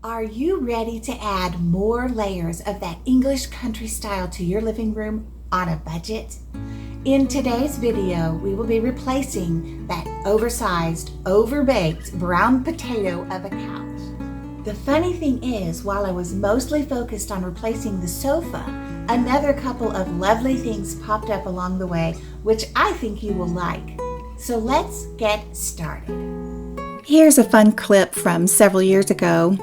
Are you ready to add more layers of that English country style to your living room on a budget? In today's video, we will be replacing that oversized, overbaked brown potato of a couch. The funny thing is, while I was mostly focused on replacing the sofa, another couple of lovely things popped up along the way, which I think you will like. So let's get started. Here's a fun clip from several years ago.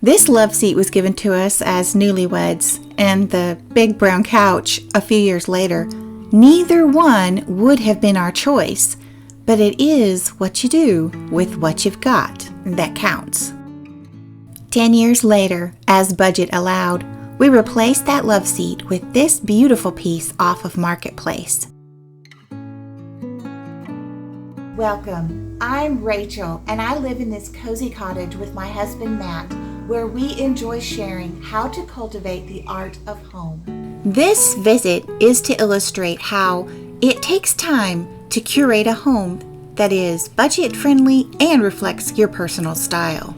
This love seat was given to us as newlyweds, and the big brown couch a few years later. Neither one would have been our choice, but it is what you do with what you've got that counts. 10 years later, as budget allowed, we replaced that love seat with this beautiful piece off of Marketplace. Welcome, I'm Rachel, and I live in this cozy cottage with my husband Matt, where we enjoy sharing how to cultivate the art of home. This visit is to illustrate how it takes time to curate a home that is budget-friendly and reflects your personal style.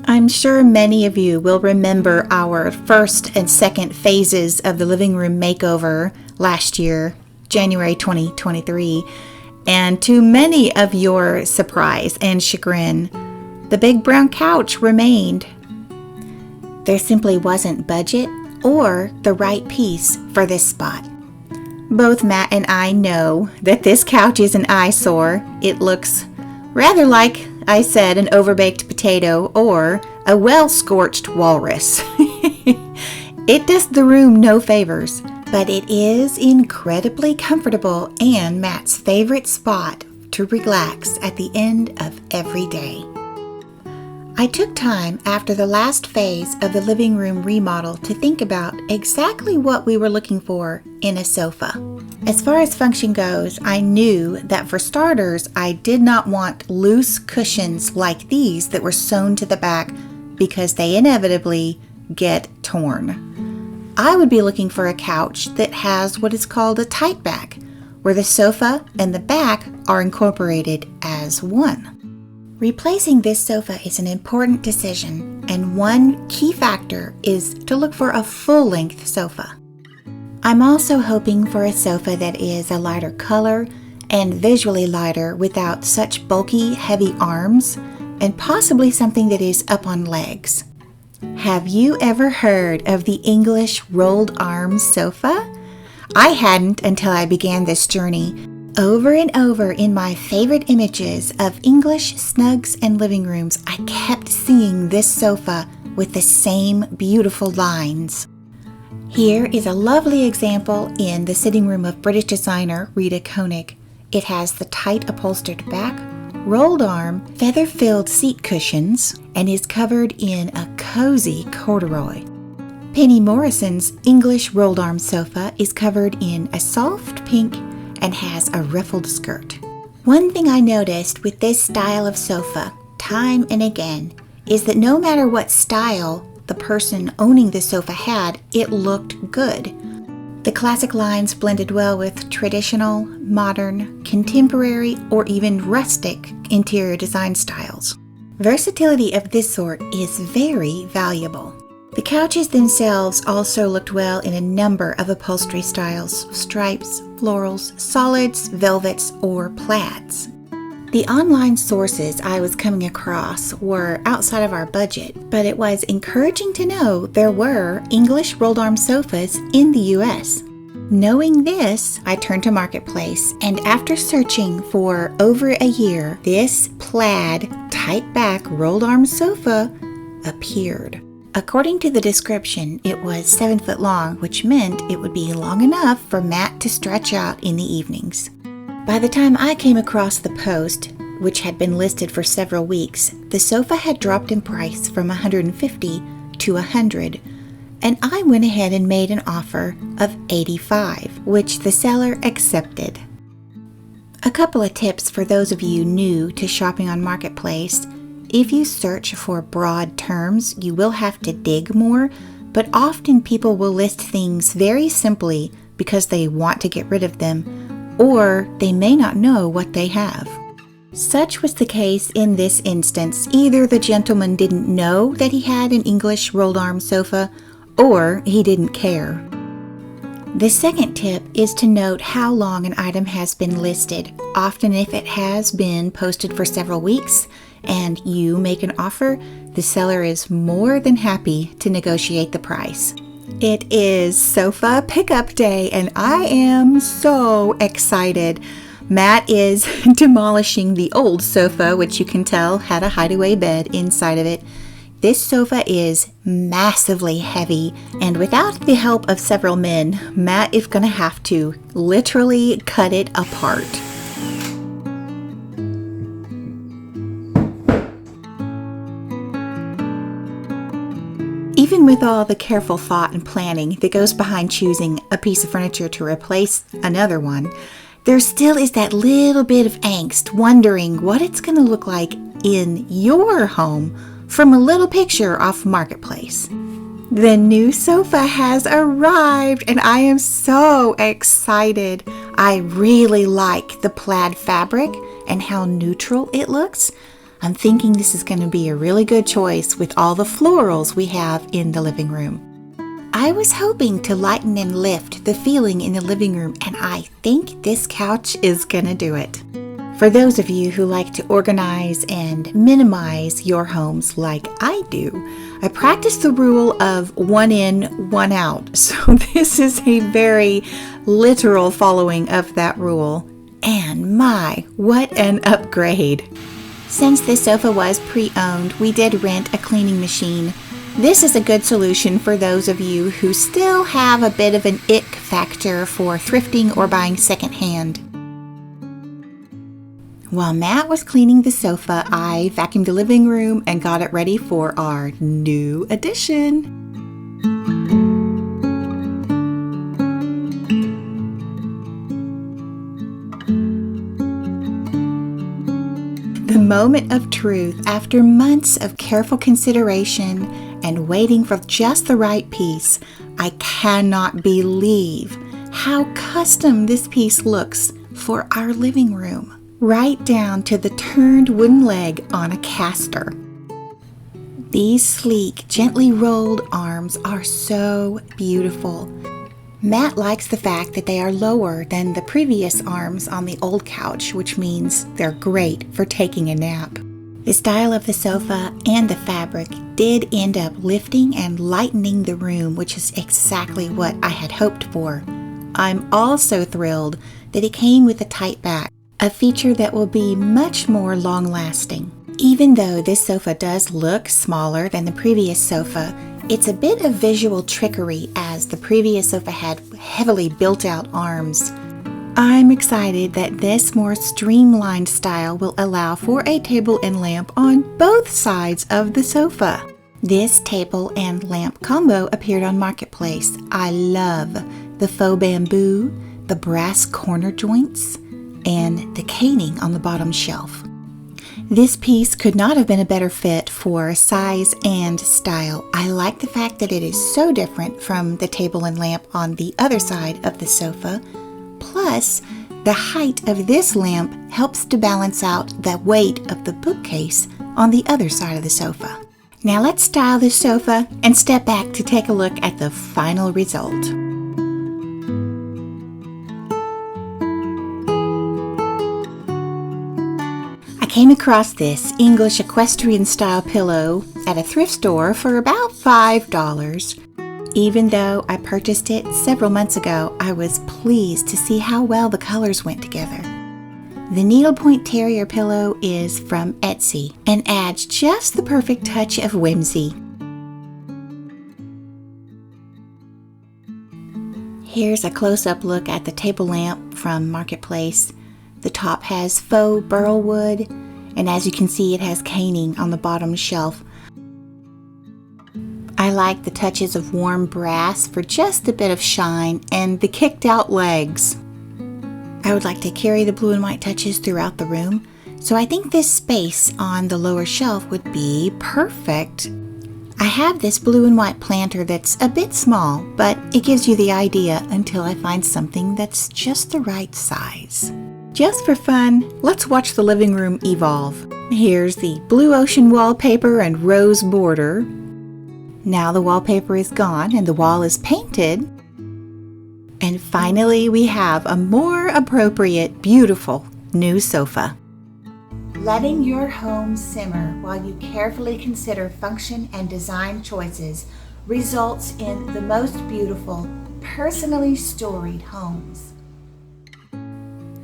I'm sure many of you will remember our first and second phases of the living room makeover last year, January 2023, and to many of your surprise and chagrin, the big brown couch remained. There simply wasn't budget or the right piece for this spot. Both Matt and I know that this couch is an eyesore. It looks rather like I said an overbaked potato or a well-scorched walrus. It does the room no favors, but it is incredibly comfortable and Matt's favorite spot to relax at the end of every day. I took time after the last phase of the living room remodel to think about exactly what we were looking for in a sofa. As far as function goes, I knew that for starters, I did not want loose cushions like these that were sewn to the back because they inevitably get torn. I would be looking for a couch that has what is called a tight back, where the sofa and the back are incorporated as one. Replacing this sofa is an important decision, and one key factor is to look for a full-length sofa. I'm also hoping for a sofa that is a lighter color and visually lighter without such bulky, heavy arms, and possibly something that is up on legs. Have you ever heard of the English rolled arms sofa? I hadn't until I began this journey. Over and over in my favorite images of English snugs and living rooms, I kept seeing this sofa with the same beautiful lines. Here is a lovely example in the sitting room of British designer Rita Koenig. It has the tight upholstered back, rolled arm, feather-filled seat cushions, and is covered in a cozy corduroy. Penny Morrison's English rolled arm sofa is covered in a soft pink and has a ruffled skirt. One thing I noticed with this style of sofa, time and again, is that no matter what style the person owning the sofa had, it looked good. The classic lines blended well with traditional, modern, contemporary, or even rustic interior design styles. Versatility of this sort is very valuable. The couches themselves also looked well in a number of upholstery styles, stripes, florals, solids, velvets, or plaids. The online sources I was coming across were outside of our budget, but it was encouraging to know there were English rolled arm sofas in the US. Knowing this, I turned to Marketplace, and after searching for over a year, this plaid, tight back rolled arm sofa appeared. According to the description, it was 7 foot long, which meant it would be long enough for Matt to stretch out in the evenings. By the time I came across the post, which had been listed for several weeks, the sofa had dropped in price from $150 to $100, and I went ahead and made an offer of $85, which the seller accepted. A couple of tips for those of you new to shopping on Marketplace. If you search for broad terms, you will have to dig more, but often people will list things very simply because they want to get rid of them, or they may not know what they have. Such was the case in this instance. Either the gentleman didn't know that he had an English rolled arm sofa, or he didn't care. The second tip is to note how long an item has been listed. Often if it has been posted for several weeks and you make an offer, the seller is more than happy to negotiate the price. It is sofa pickup day and I am so excited. Matt is demolishing the old sofa, which you can tell had a hideaway bed inside of it. This sofa is massively heavy, and without the help of several men, Matt is going to have to literally cut it apart. Even with all the careful thought and planning that goes behind choosing a piece of furniture to replace another one, there still is that little bit of angst wondering what it's going to look like in your home from a little picture off Marketplace. The new sofa has arrived and I am so excited. I really like the plaid fabric and how neutral it looks. I'm thinking this is going to be a really good choice with all the florals we have in the living room. I was hoping to lighten and lift the feeling in the living room, and I think this couch is going to do it. For those of you who like to organize and minimize your homes like I do, I practice the rule of one in, one out. So this is a very literal following of that rule. And my, what an upgrade. Since this sofa was pre-owned, we did rent a cleaning machine. This is a good solution for those of you who still have a bit of an ick factor for thrifting or buying secondhand. While Matt was cleaning the sofa, I vacuumed the living room and got it ready for our new addition. The moment of truth after months of careful consideration and waiting for just the right piece. I cannot believe how custom this piece looks for our living room, right down to the turned wooden leg on a caster. These sleek, gently rolled arms are so beautiful. Matt likes the fact that they are lower than the previous arms on the old couch, which means they're great for taking a nap. The style of the sofa and the fabric did end up lifting and lightening the room, which is exactly what I had hoped for. I'm also thrilled that it came with a tight back, a feature that will be much more long-lasting. Even though this sofa does look smaller than the previous sofa, it's a bit of visual trickery as the previous sofa had heavily built-out arms. I'm excited that this more streamlined style will allow for a table and lamp on both sides of the sofa. This table and lamp combo appeared on Marketplace. I love the faux bamboo, the brass corner joints, and the caning on the bottom shelf. This piece could not have been a better fit for size and style. I like the fact that it is so different from the table and lamp on the other side of the sofa. Plus, the height of this lamp helps to balance out the weight of the bookcase on the other side of the sofa. Now let's style this sofa and step back to take a look at the final result. I came across this English equestrian style pillow at a thrift store for about $5. Even though I purchased it several months ago, I was pleased to see how well the colors went together. The needlepoint terrier pillow is from Etsy and adds just the perfect touch of whimsy. Here's a close-up look at the table lamp from Marketplace. The top has faux burl wood, and as you can see, it has caning on the bottom shelf. I like the touches of warm brass for just a bit of shine and the kicked out legs. I would like to carry the blue and white touches throughout the room, so I think this space on the lower shelf would be perfect. I have this blue and white planter that's a bit small, but it gives you the idea until I find something that's just the right size. Just for fun, let's watch the living room evolve. Here's the blue ocean wallpaper and rose border. Now the wallpaper is gone and the wall is painted. And finally, we have a more appropriate, beautiful new sofa. Letting your home simmer while you carefully consider function and design choices results in the most beautiful, personally storied homes.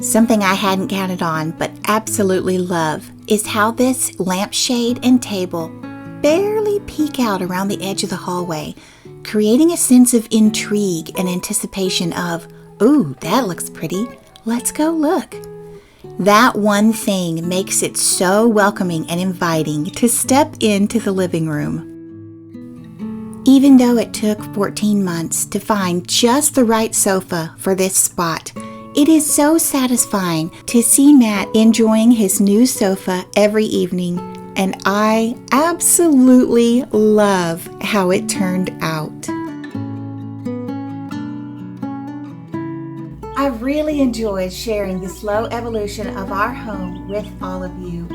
Something I hadn't counted on but absolutely love is how this lampshade and table barely peek out around the edge of the hallway, creating a sense of intrigue and anticipation of, "Ooh, that looks pretty. Let's go look." That one thing makes it so welcoming and inviting to step into the living room. Even though it took 14 months to find just the right sofa for this spot, it is so satisfying to see Matt enjoying his new sofa every evening, and I absolutely love how it turned out. I've really enjoyed sharing the slow evolution of our home with all of you.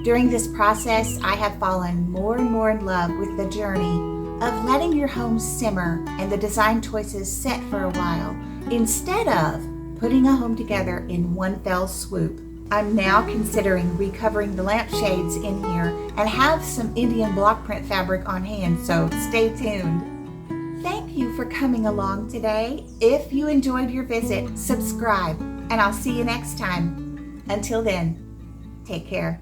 During this process, I have fallen more and more in love with the journey of letting your home simmer and the design choices set for a while, instead of putting a home together in one fell swoop. I'm now considering recovering the lampshades in here and have some Indian block print fabric on hand, so stay tuned. Thank you for coming along today. If you enjoyed your visit, subscribe, and I'll see you next time. Until then, take care.